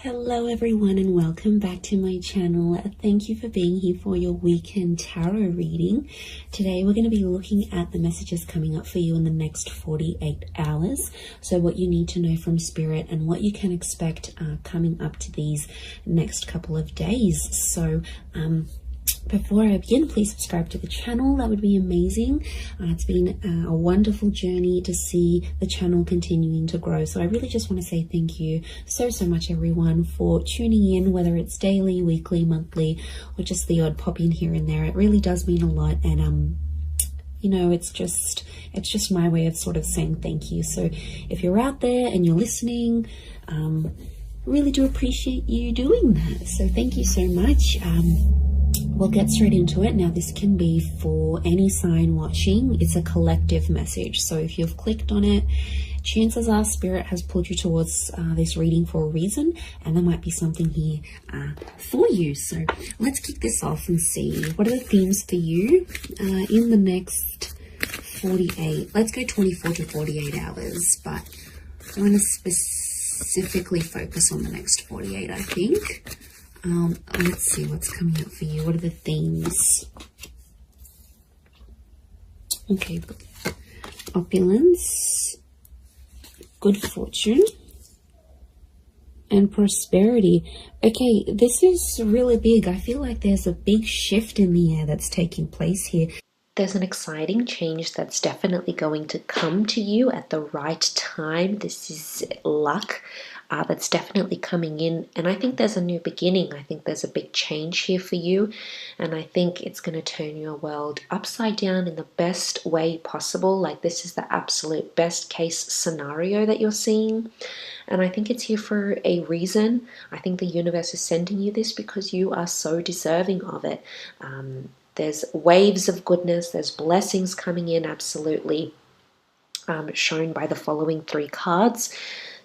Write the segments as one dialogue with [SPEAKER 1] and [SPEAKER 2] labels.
[SPEAKER 1] Hello everyone and welcome back to my channel. Thank you for being here for your weekend tarot reading. Today we're going to be looking at the messages coming up for you in the next 48 hours. So what you need to know from Spirit and what you can expect coming up to these next couple of days. So before I begin, please subscribe to the channel. That would be amazing. It's been a wonderful journey to see the channel continuing to grow. So I really just want to say thank you so much, everyone, for tuning in, whether it's daily, weekly, monthly, or just the odd pop in here and there. It really does mean a lot. And you know, it's just my way of sort of saying thank you. So if you're out there and you're listening, really do appreciate you doing that. So thank you so much. We'll get straight into it. Now, this can be for any sign watching. It's a collective message. So if you've clicked on it, chances are Spirit has pulled you towards this reading for a reason, and there might be something here for you. So let's kick this off and see what are the themes for you in the next 48. Let's go 24 to 48 hours, but I want to specifically focus on the next 48, I think. Let's see what's coming up for you. What are the themes? Okay, opulence, good fortune, and prosperity. Okay, this is really big. I feel like there's a big shift in the air that's taking place here. There's an exciting change that's definitely going to come to you at the right time. This is luck. That's definitely coming in, and I think there's a new beginning. I think there's a big change here for you, and I think it's going to turn your world upside down in the best way possible. Like, this is the absolute best case scenario that you're seeing, and I think it's here for a reason. I think the universe is sending you this because you are so deserving of it. There's waves of goodness, there's blessings coming in, absolutely, shown by the following three cards.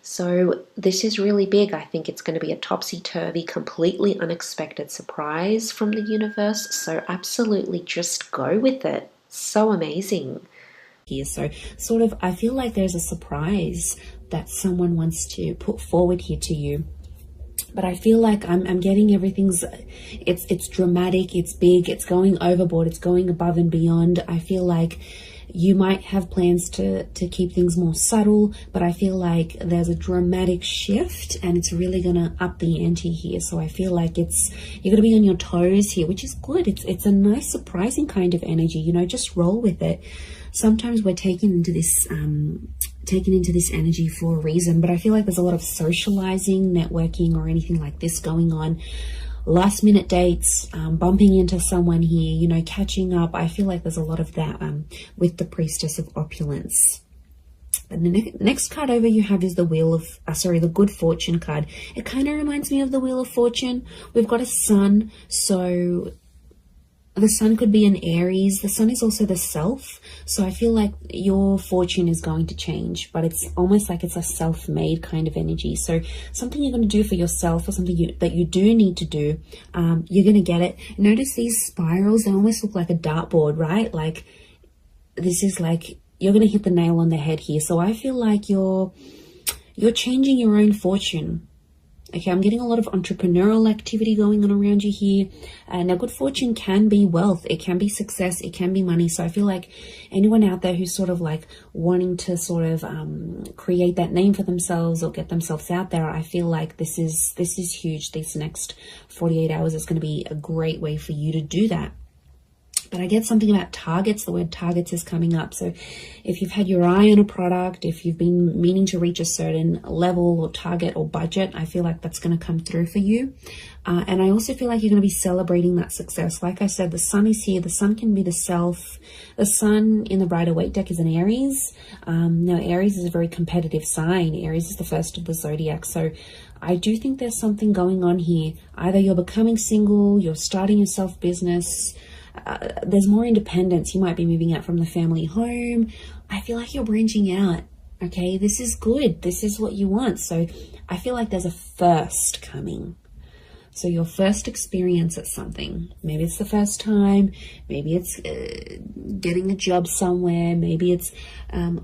[SPEAKER 1] So this is really big. I think it's going to be a topsy-turvy, completely unexpected surprise from the universe. So absolutely just go with it. So amazing. Here, so sort of, I feel like there's a surprise that someone wants to put forward here to you. But I feel like I'm getting everything's, it's dramatic, it's big, it's going overboard, it's going above and beyond. I feel like you might have plans to keep things more subtle, but I feel like there's a dramatic shift and it's really going to up the ante here. So I feel like you're going to be on your toes here, which is good. It's a nice, surprising kind of energy, you know, just roll with it. Sometimes we're taken into this energy for a reason, but I feel like there's a lot of socializing, networking, or anything like this going on. Last minute dates, bumping into someone here, you know, catching up. I feel like there's a lot of that with the Priestess of Opulence. And the next card over you have is the Wheel of, the Good Fortune card. It kind of reminds me of the Wheel of Fortune. We've got a sun, so the sun could be an Aries. The sun is also the self. So I feel like your fortune is going to change, but it's almost like it's a self-made kind of energy. So something you're going to do for yourself, or something that you do need to do, you're going to get it. Notice these spirals, they almost look like a dartboard, right? Like, this is like, you're going to hit the nail on the head here. So I feel like you're changing your own fortune. Okay, I'm getting a lot of entrepreneurial activity going on around you here. Now, good fortune can be wealth. It can be success. It can be money. So I feel like anyone out there who's sort of like wanting to sort of create that name for themselves or get themselves out there, I feel like this is huge. These next 48 hours is going to be a great way for you to do that. But I get something about targets. The word targets is coming up. So if you've had your eye on a product, if you've been meaning to reach a certain level or target or budget, I feel like that's going to come through for you. And I also feel like you're going to be celebrating that success. Like I said, the sun is here. The sun can be the self. The sun in the Rider-Waite deck is an Aries. Now, Aries is a very competitive sign. Aries is the first of the zodiac. So I do think there's something going on here. Either you're becoming single, you're starting your self-business, there's more independence. You might be moving out from the family home. I feel like you're branching out. Okay, this is good. This is what you want. So I feel like there's a first coming. So your first experience at something, maybe it's the first time, maybe it's getting a job somewhere, maybe it's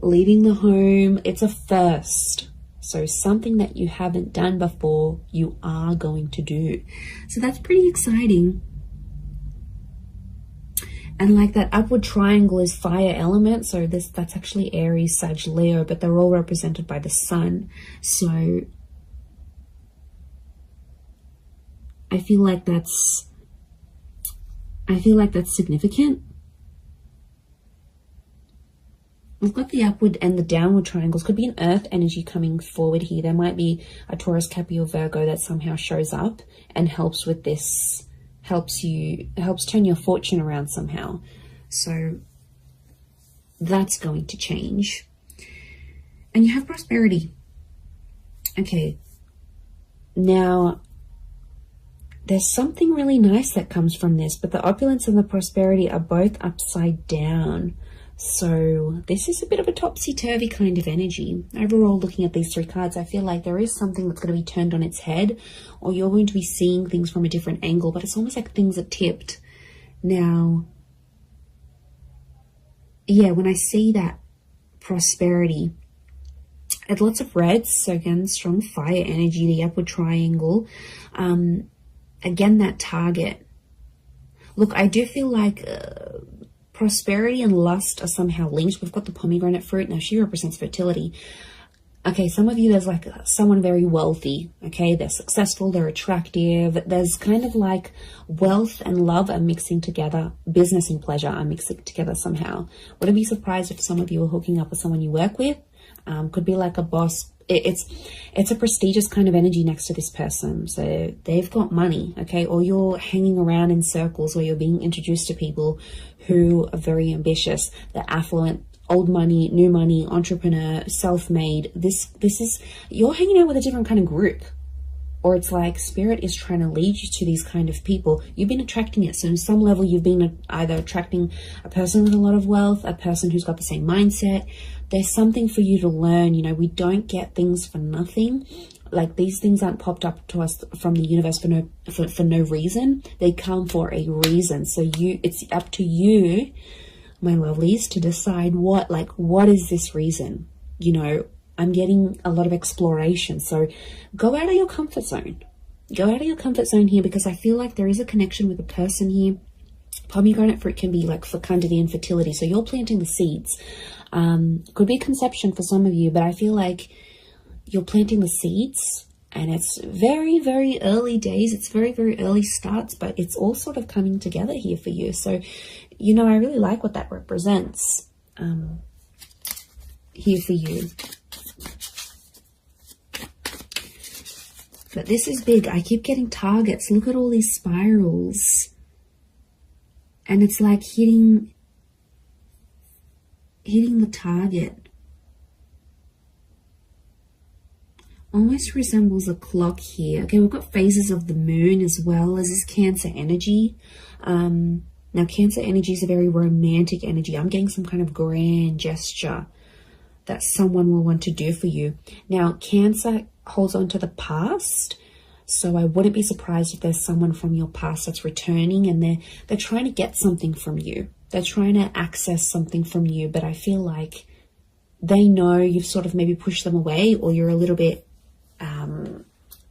[SPEAKER 1] leaving the home. It's a first. So something that you haven't done before, you are going to do. So that's pretty exciting. And like that upward triangle is fire element. So that's actually Aries, Sag, Leo, but they're all represented by the sun. So I feel like that's significant. We've got the upward and the downward triangles. Could be an earth energy coming forward here. There might be a Taurus, Capricorn, Virgo that somehow shows up and helps with this, helps turn your fortune around somehow. So that's going to change. And you have prosperity. Okay. Now, there's something really nice that comes from this, but the opulence and the prosperity are both upside down. So this is a bit of a topsy-turvy kind of energy. Overall, looking at these three cards, I feel like there is something that's going to be turned on its head, or you're going to be seeing things from a different angle, but it's almost like things are tipped. Now, yeah, when I see that prosperity, it's lots of reds. So again, strong fire energy, the upward triangle. Again, that target. Look, I do feel like prosperity and lust are somehow linked. We've got the pomegranate fruit. Now, she represents fertility. Okay, some of you, there's like someone very wealthy. Okay, they're successful, they're attractive. There's kind of like wealth and love are mixing together. Business and pleasure are mixing together somehow. Wouldn't be surprised if some of you are hooking up with someone you work with. Could be like a boss. It's a prestigious kind of energy next to this person. So they've got money, okay? Or you're hanging around in circles where you're being introduced to people who are very ambitious. They're affluent, old money, new money, entrepreneur, self-made. This is, you're hanging out with a different kind of group. Or it's like spirit is trying to lead you to these kind of people. You've been attracting it. So on some level, you've been either attracting a person with a lot of wealth, a person who's got the same mindset. There's something for you to learn. You know, we don't get things for nothing. Like, these things aren't popped up to us from the universe for no reason. They come for a reason. So it's up to you, my lovelies, to decide what is this reason? You know, I'm getting a lot of exploration. So go out of your comfort zone. Go out of your comfort zone here, because I feel like there is a connection with a person here. Pomegranate fruit can be like fecundity and fertility. So you're planting the seeds. Could be conception for some of you, but I feel like you're planting the seeds, and it's very, very early days. It's very, very early starts, but it's all sort of coming together here for you. So, you know, I really like what that represents here for you. But this is big. I keep getting targets. Look at all these spirals. And it's like hitting the target. Almost resembles a clock here. Okay, we've got phases of the moon as well as this Cancer energy. Now, Cancer energy is a very romantic energy. I'm getting some kind of grand gesture that someone will want to do for you. Now, Cancer holds on to the past. So I wouldn't be surprised if there's someone from your past that's returning, and they're trying to get something from you. They're trying to access something from you, but I feel like they know you've sort of maybe pushed them away, or you're a little bit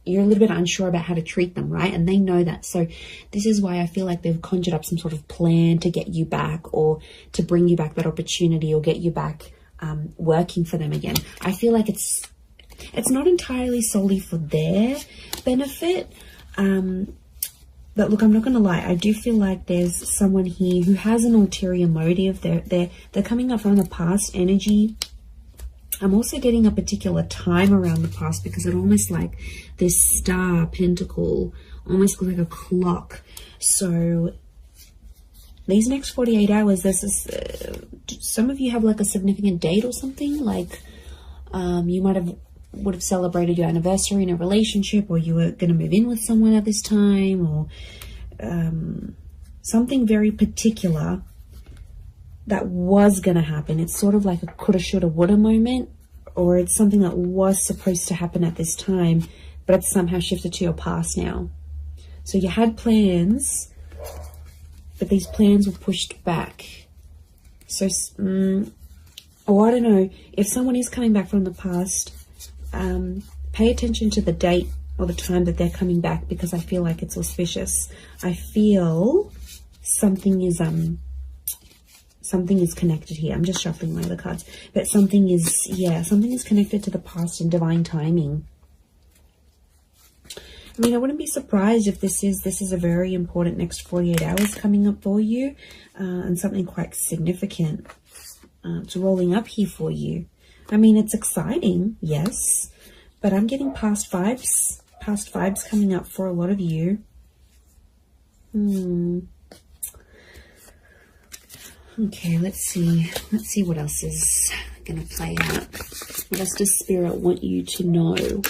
[SPEAKER 1] unsure about how to treat them, right? And they know that. So this is why I feel like they've conjured up some sort of plan to get you back, or to bring you back that opportunity, or get you back working for them again. I feel like it's not entirely solely for their benefit. But look, I'm not going to lie. I do feel like there's someone here who has an ulterior motive. They're coming up from the past energy. I'm also getting a particular time around the past, because it almost like this star pentacle, almost like a clock. So these next 48 hours, there's this, some of you have like a significant date or something. Like you would have celebrated your anniversary in a relationship, or you were going to move in with someone at this time, or something very particular that was going to happen. It's sort of like a coulda, shoulda, woulda moment, or it's something that was supposed to happen at this time, but it's somehow shifted to your past now. So you had plans, but these plans were pushed back. So, I don't know, if someone is coming back from the past, Pay attention to the date or the time that they're coming back, because I feel like it's auspicious. I feel something is connected here. I'm just shuffling my other cards, but something is connected to the past and divine timing. I mean, I wouldn't be surprised if this is a very important next 48 hours coming up for you, and something quite significant it's rolling up here for you. I mean, it's exciting, yes, but I'm getting past vibes coming up for a lot of you. Okay, let's see what else is going to play out. What else does Spirit want you to know?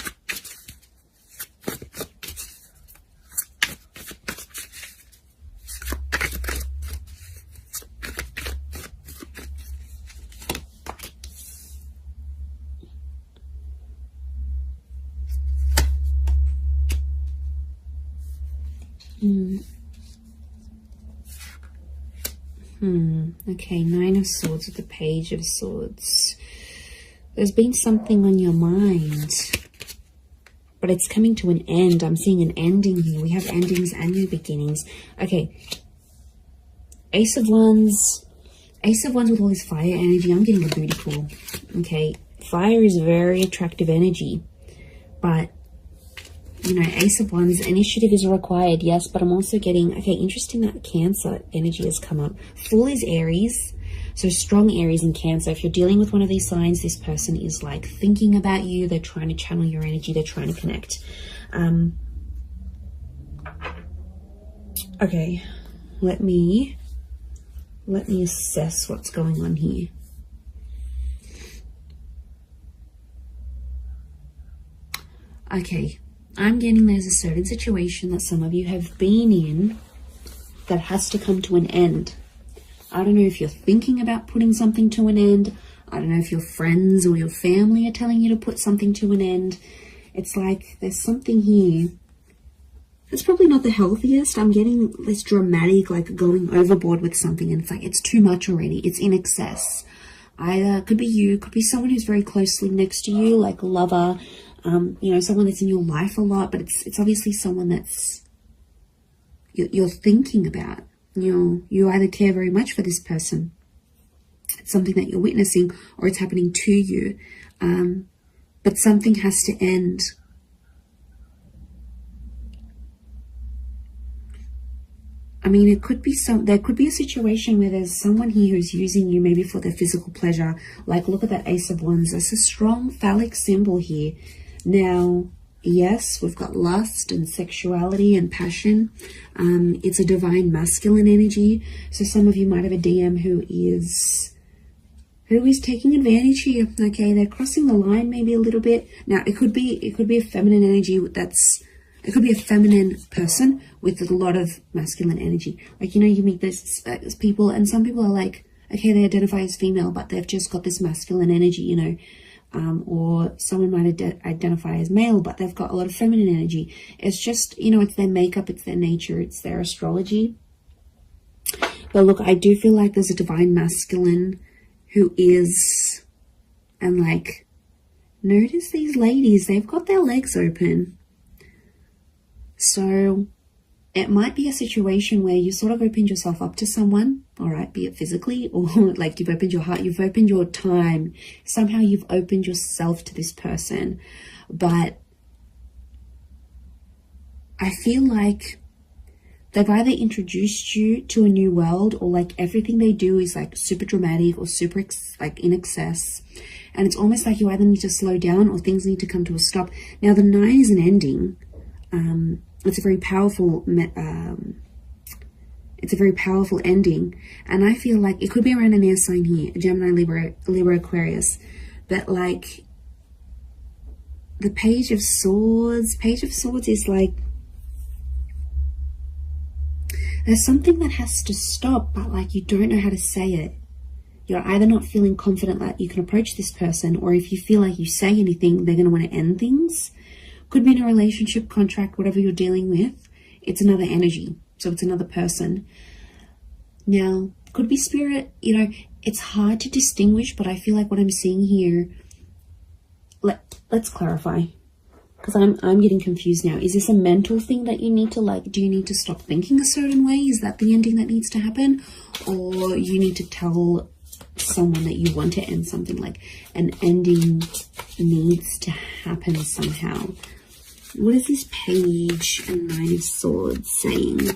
[SPEAKER 1] Okay, Nine of Swords with the Page of Swords. There's been something on your mind, but it's coming to an end. I'm seeing an ending here. We have endings and new beginnings. Okay, Ace of Wands with all this fire energy. I'm getting a booty call. Okay, fire is very attractive energy, but you know, Ace of Wands, initiative is required, yes, but I'm also getting, okay, interesting that Cancer energy has come up. Fool is Aries, so strong Aries and Cancer. If you're dealing with one of these signs, this person is like thinking about you. They're trying to channel your energy. They're trying to connect. Okay, let me assess what's going on here. Okay. I'm getting there's a certain situation that some of you have been in that has to come to an end. I don't know if you're thinking about putting something to an end. I don't know if your friends or your family are telling you to put something to an end. It's like there's something here. It's probably not the healthiest. I'm getting this dramatic, like going overboard with something, and it's like it's too much already. It's in excess. Either could be you, could be someone who's very closely next to you, like a lover. You know, someone that's in your life a lot, but it's obviously someone that's you're thinking about. You either care very much for this person, it's something that you're witnessing, or it's happening to you, but something has to end. I mean, it could be there could be a situation where there's someone here who's using you maybe for their physical pleasure. Like, look at that Ace of Wands. There's a strong phallic symbol here. Now, yes, we've got lust and sexuality and passion. It's a divine masculine energy. So some of you might have a DM who is taking advantage here. Okay, they're crossing the line maybe a little bit. Now, it could be a feminine energy it could be a feminine person with a lot of masculine energy. Like, you know, you meet those people, and some people are like, okay, they identify as female, but they've just got this masculine energy, you know. Or someone might identify as male, but they've got a lot of feminine energy. It's just, you know, it's their makeup, it's their nature, it's their astrology. But look, I do feel like there's a divine masculine who is, and like, notice these ladies, they've got their legs open. So it might be a situation where you sort of opened yourself up to someone, all right, be it physically or like you've opened your heart, you've opened your time. Somehow you've opened yourself to this person. But I feel like they've either introduced you to a new world, or like everything they do is like super dramatic or super like in excess. And it's almost like you either need to slow down or things need to come to a stop. Now, the 9 is an ending. It's a very powerful ending, and I feel like it could be around an air sign here, Gemini, Libra, Aquarius, but like the Page of Swords is like there's something that has to stop, but like you don't know how to say it. You're either not feeling confident that you can approach this person, or if you feel like you say anything, they're going to want to end things. Could be in a relationship, contract, whatever you're dealing with. It's another energy. So it's another person. Now, could be spirit. You know, it's hard to distinguish, but I feel like what I'm seeing here,
[SPEAKER 2] let's clarify, because I'm getting confused now. Is this a mental thing that you need to, like, do you need to stop thinking a certain way? Is that the ending that needs to happen? Or you need to tell someone that you want to end something, like an ending needs to happen somehow? What is this page and Nine of Swords saying?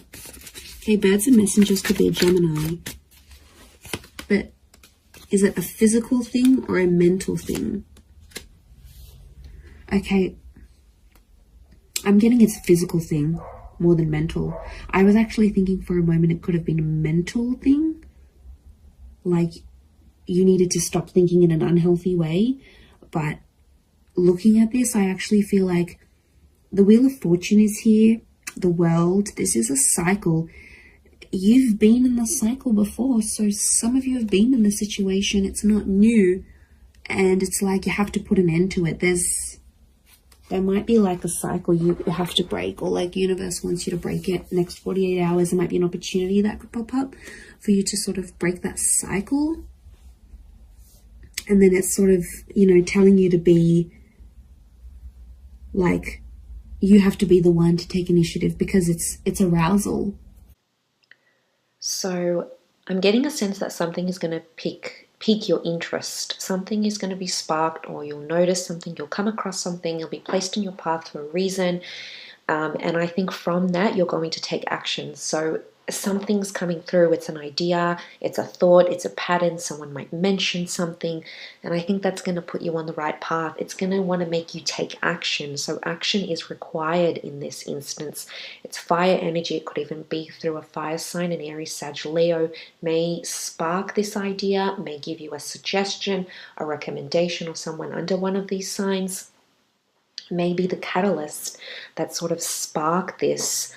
[SPEAKER 2] Okay, birds and messengers could be a Gemini. But is it a physical thing or a mental thing? Okay, I'm getting it's a physical thing more than mental. I was actually thinking for a moment it could have been a mental thing. Like you needed to stop thinking in an unhealthy way. But looking at this, I actually feel like the Wheel of Fortune is here. The World. This is a cycle. You've been in the cycle before. So some of you have been in the situation. It's not new. And it's like you have to put an end to it. There might be like a cycle you have to break, or like universe wants you to break it. Next 48 hours, there might be an opportunity that could pop up for you to sort of break that cycle. And then it's sort of, you know, telling you to be like, you have to be the one to take initiative because it's arousal.
[SPEAKER 1] So I'm getting a sense that something is going to pique your interest. Something is going to be sparked, or you'll notice something, you'll come across something, it'll be placed in your path for a reason. And I think from that, you're going to take action. So something's coming through. It's an idea, it's a thought, it's a pattern. Someone might mention something, and I think that's going to put you on the right path. It's going to want to make you take action. So action is required in this instance. It's fire energy. It could even be through a fire sign. An Aries, Sag, Leo may spark this idea, may give you a suggestion, a recommendation, or someone under one of these signs may be the catalyst that sort of spark this.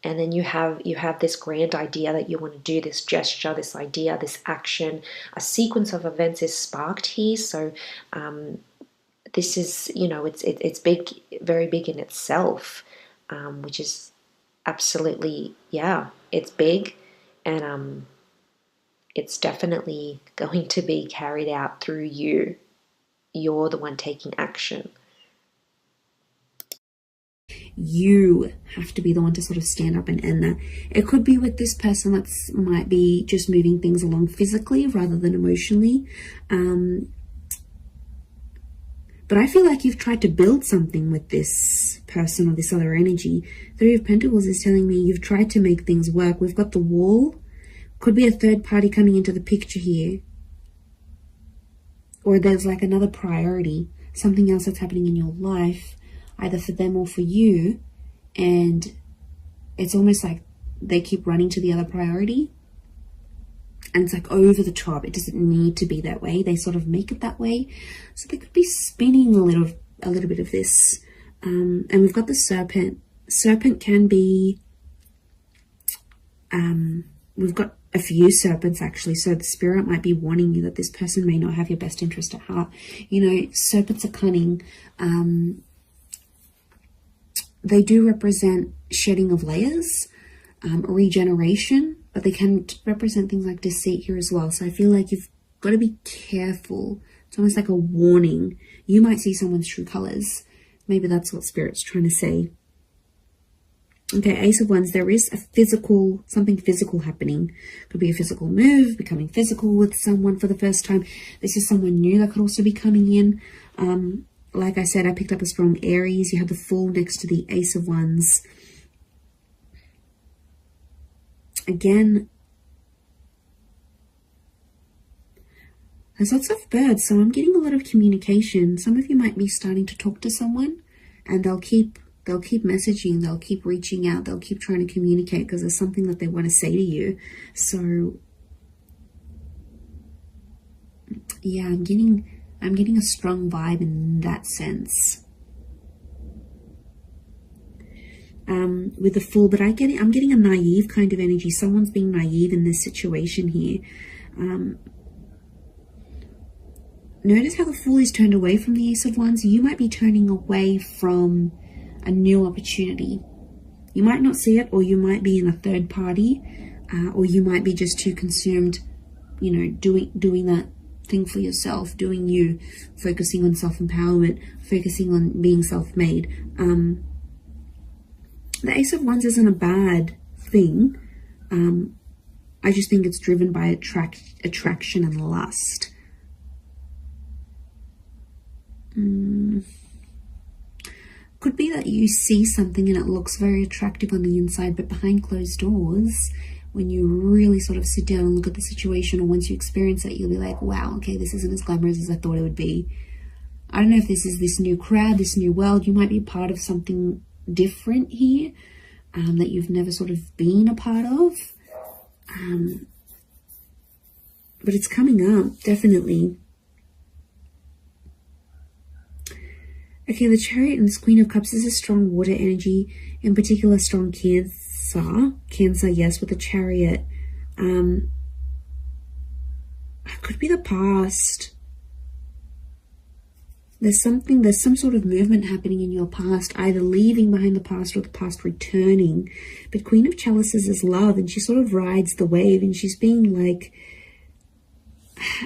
[SPEAKER 1] And then you have this grand idea that you want to do, this gesture, this idea, this action. A sequence of events is sparked here. So this is, you know, it's big, very big in itself, which is absolutely, yeah, it's big, and it's definitely going to be carried out through you. You're the one taking action.
[SPEAKER 2] You have to be the one to sort of stand up and end that. It could be with this person that might be just moving things along physically rather than emotionally. But I feel like you've tried to build something with this person or this other energy. Three of Pentacles is telling me you've tried to make things work. We've got the Wall. Could be a third party coming into the picture here. Or there's like another priority, something else that's happening in your life, either for them or for you, and it's almost like they keep running to the other priority, and it's like over the top. It doesn't need to be that way. They sort of make it that way. So they could be spinning a little bit of this. And we've got the Serpent. Serpent can be, we've got a few serpents actually, so the spirit might be warning you that this person may not have your best interest at heart. You know, serpents are cunning. They do represent shedding of layers, regeneration, but they can represent things like deceit here as well. So I feel like you've got to be careful. It's almost like a warning. You might see someone's true colors. Maybe that's what Spirit's trying to say. Okay, Ace of Wands, there is something physical happening. Could be a physical move, becoming physical with someone for the first time. This is someone new that could also be coming in. Like I said, I picked up a strong Aries. You have the Fool next to the Ace of Wands. Again, there's lots of birds, so I'm getting a lot of communication. Some of you might be starting to talk to someone, and they'll keep messaging, they'll keep reaching out, they'll keep trying to communicate because there's something that they want to say to you. So yeah, I'm getting a strong vibe in that sense. With the Fool, but I'm getting a naive kind of energy. Someone's being naive in this situation here. Notice how the Fool is turned away from the Ace of Wands. You might be turning away from a new opportunity. You might not see it, or you might be in a third party, or you might be just too consumed, you know, doing that thing for yourself, doing you, focusing on self-empowerment, focusing on being self-made. The Ace of Wands isn't a bad thing. I just think it's driven by attraction and lust. Could be that you see something and it looks very attractive on the inside, but behind closed doors, when you really sort of sit down and look at the situation, or once you experience it, you'll be like, wow, okay, this isn't as glamorous as I thought it would be. I don't know if this is this new crowd, this new world. You might be part of something different here that you've never sort of been a part of. But it's coming up, definitely. Okay, the Chariot and this Queen of Cups is a strong water energy, in particular strong Cancer. Cancer, yes, with the Chariot. It could be the past. There's some sort of movement happening in your past, either leaving behind the past or the past returning. But Queen of Chalices is love, and she sort of rides the wave, and she's being like,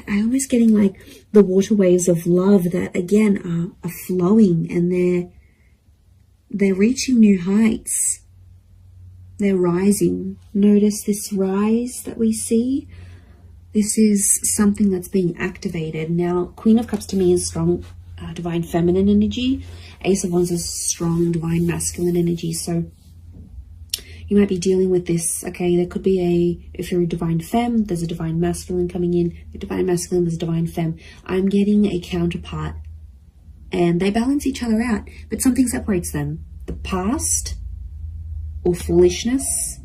[SPEAKER 2] I'm almost getting like the water waves of love that again are flowing, and they're reaching new heights. They're rising. Notice this rise that we see. This is something that's being activated. Now, Queen of Cups to me is strong divine feminine energy. Ace of Wands is strong divine masculine energy. So you might be dealing with this. Okay, there could be if you're a divine femme, there's a divine masculine coming in. A divine masculine, there's a divine femme. I'm getting a counterpart, and they balance each other out, but something separates them. The past, or foolishness,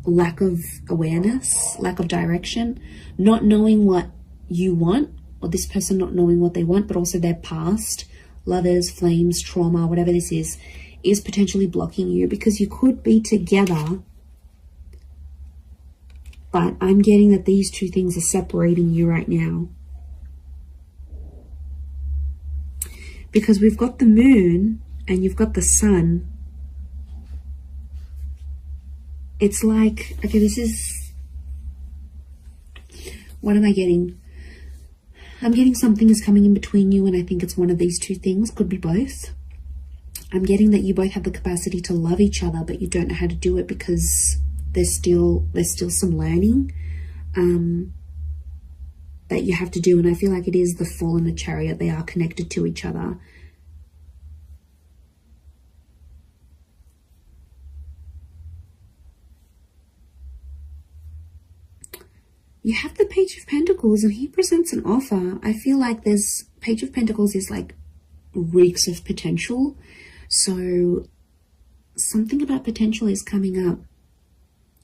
[SPEAKER 2] lack of awareness, lack of direction, not knowing what you want, or this person not knowing what they want, but also their past, lovers, flames, trauma, whatever this is potentially blocking you, because you could be together, but I'm getting that these two things are separating you right now. Because we've got the moon and you've got the sun. It's like, okay, this is, what am I getting? I'm getting something is coming in between you, and I think it's one of these two things. Could be both. I'm getting that you both have the capacity to love each other, but you don't know how to do it because there's still some learning that you have to do. And I feel like it is the Fool and the Chariot. They are connected to each other. You have the Page of Pentacles, and he presents an offer. I feel like there's Page of Pentacles is like reeks of potential. So something about potential is coming up.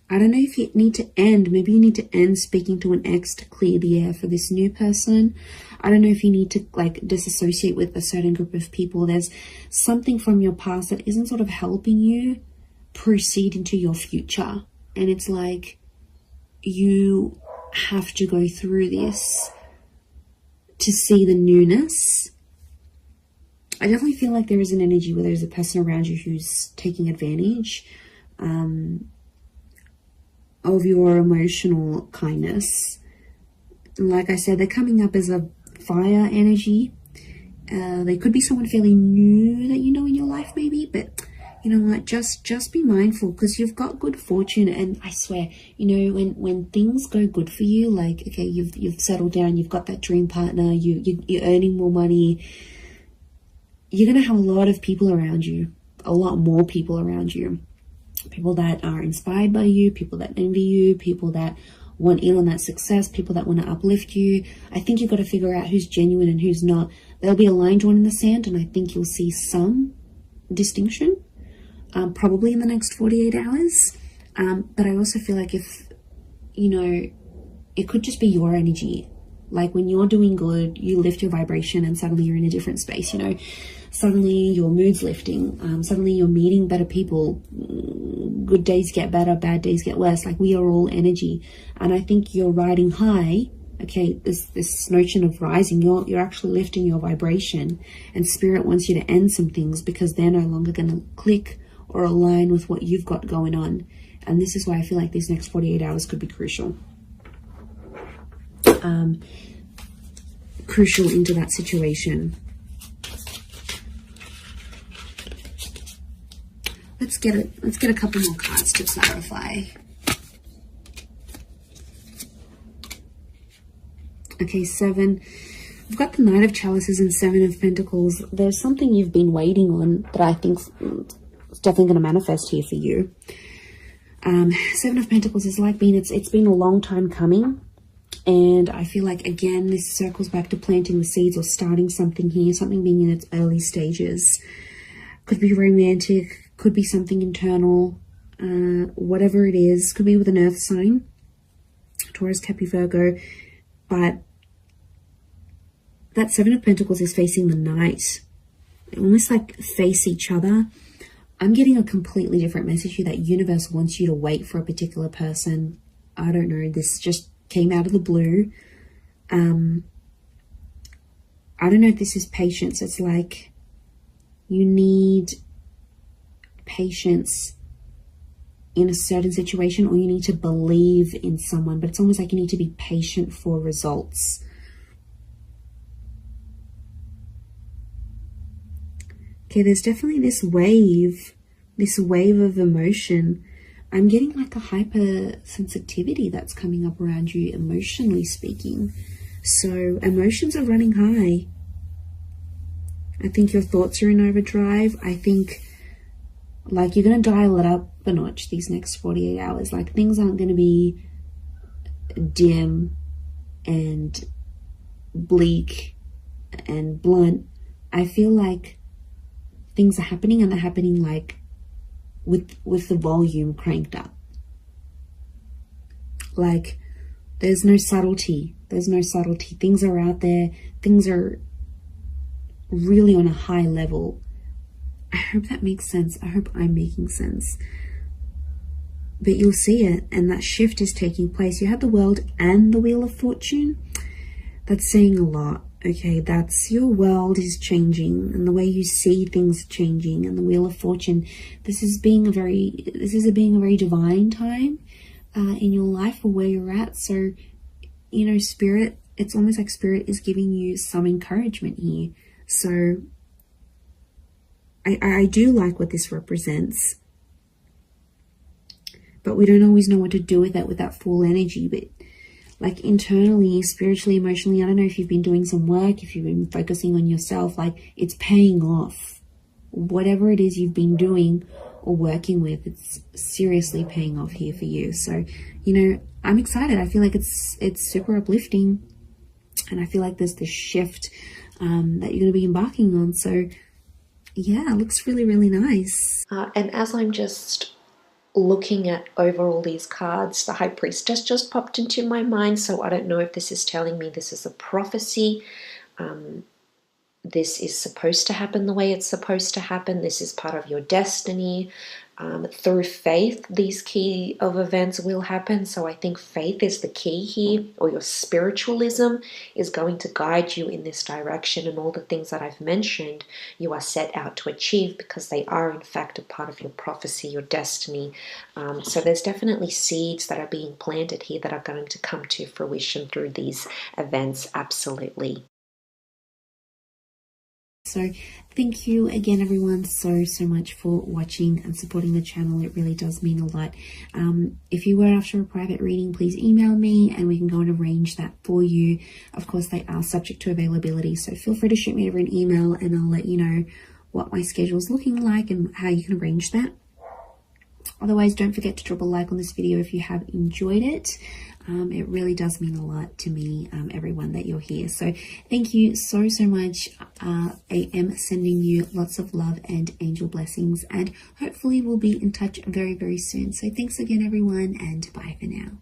[SPEAKER 2] I don't know if you need to end. Maybe you need to end speaking to an ex to clear the air for this new person. I don't know if you need to like disassociate with a certain group of people. There's something from your past that isn't sort of helping you proceed into your future. And it's like you have to go through this to see the newness. I definitely feel like there is an energy where there's a person around you who's taking advantage of your emotional kindness. Like I said, they're coming up as a fire energy. They could be someone fairly new that you know in your life maybe, but you know what, just be mindful, because you've got good fortune. And I swear, you know, when things go good for you, like, okay, you've settled down, you've got that dream partner, you're earning more money, you're going to have a lot of people around you, a lot more people around you. People that are inspired by you, people that envy you, people that want in on that success, people that want to uplift you. I think you've got to figure out who's genuine and who's not. There'll be a line drawn in the sand, and I think you'll see some distinction, probably in the next 48 hours. But I also feel like if, you know, it could just be your energy. Like when you're doing good, you lift your vibration and suddenly you're in a different space, you know. Suddenly your mood's lifting. Suddenly you're meeting better people. Good days get better, bad days get worse. Like we are all energy. And I think you're riding high. Okay, this notion of rising, you're actually lifting your vibration. And Spirit wants you to end some things because they're no longer going to click or align with what you've got going on. And this is why I feel like these next 48 hours could be crucial. crucial into that situation. Let's get a couple more cards to clarify. Okay, 7. We've got the Knight of Chalices and 7 of Pentacles. There's something you've been waiting on that I think is definitely going to manifest here for you. 7 of Pentacles is like it's been a long time coming. And I feel like, again, this circles back to planting the seeds or starting something here, something being in its early stages. Could be romantic, could be something internal, whatever it is. Could be with an earth sign, Taurus, Capricorn, Virgo. But that 7 of Pentacles is facing the Knight. They almost like face each other. I'm getting a completely different message here, that universe wants you to wait for a particular person. I don't know, this just came out of the blue. I don't know if this is patience. It's like you need patience in a certain situation, or you need to believe in someone, but it's almost like you need to be patient for results. Okay, there's definitely this wave of emotion. I'm getting like a hypersensitivity that's coming up around you, emotionally speaking. So emotions are running high. I think your thoughts are in overdrive. I think like you're going to dial it up a notch these next 48 hours. Like things aren't going to be dim and bleak and blunt. I feel like things are happening, and they're happening like with the volume cranked up. Like there's no subtlety. Things are out there. Things are really on a high level. I hope that makes sense. I hope I'm making sense. But you'll see it, and that shift is taking place. You have the World and the Wheel of Fortune. That's saying a lot. Okay, that's your world is changing, and the way you see things changing, and the Wheel of Fortune. This is being a very divine time in your life, or where you're at. So, you know, Spirit, it's almost like Spirit is giving you some encouragement here. So I do like what this represents, but we don't always know what to do with that full energy. But like internally, spiritually, emotionally, I don't know if you've been doing some work, if you've been focusing on yourself, like it's paying off. Whatever it is you've been doing or working with, it's seriously paying off here for you. So, you know, I'm excited. I feel like it's super uplifting, and I feel like there's this shift that you're going to be embarking on. So yeah, it looks really, really nice.
[SPEAKER 1] And as I'm just looking at over all these cards, the High Priestess just popped into my mind. So I don't know if this is telling me this is a prophecy. This is supposed to happen the way it's supposed to happen. This is part of your destiny. Through faith, these key of events will happen. So I think faith is the key here, or your spiritualism is going to guide you in this direction. And all the things that I've mentioned, you are set out to achieve, because they are in fact a part of your prophecy, your destiny. So there's definitely seeds that are being planted here that are going to come to fruition through these events. Absolutely.
[SPEAKER 2] So thank you again, everyone, so much for watching and supporting the channel. It really does mean a lot. If you were after a private reading, please email me and we can go and arrange that for you. Of course, they are subject to availability, so feel free to shoot me over an email and I'll let you know what my schedule is looking like and how you can arrange that. Otherwise, don't forget to drop a like on this video if you have enjoyed it. It really does mean a lot to me, everyone, that you're here. So thank you so much. I am sending you lots of love and angel blessings, and hopefully we'll be in touch very, very soon. So thanks again, everyone, and bye for now.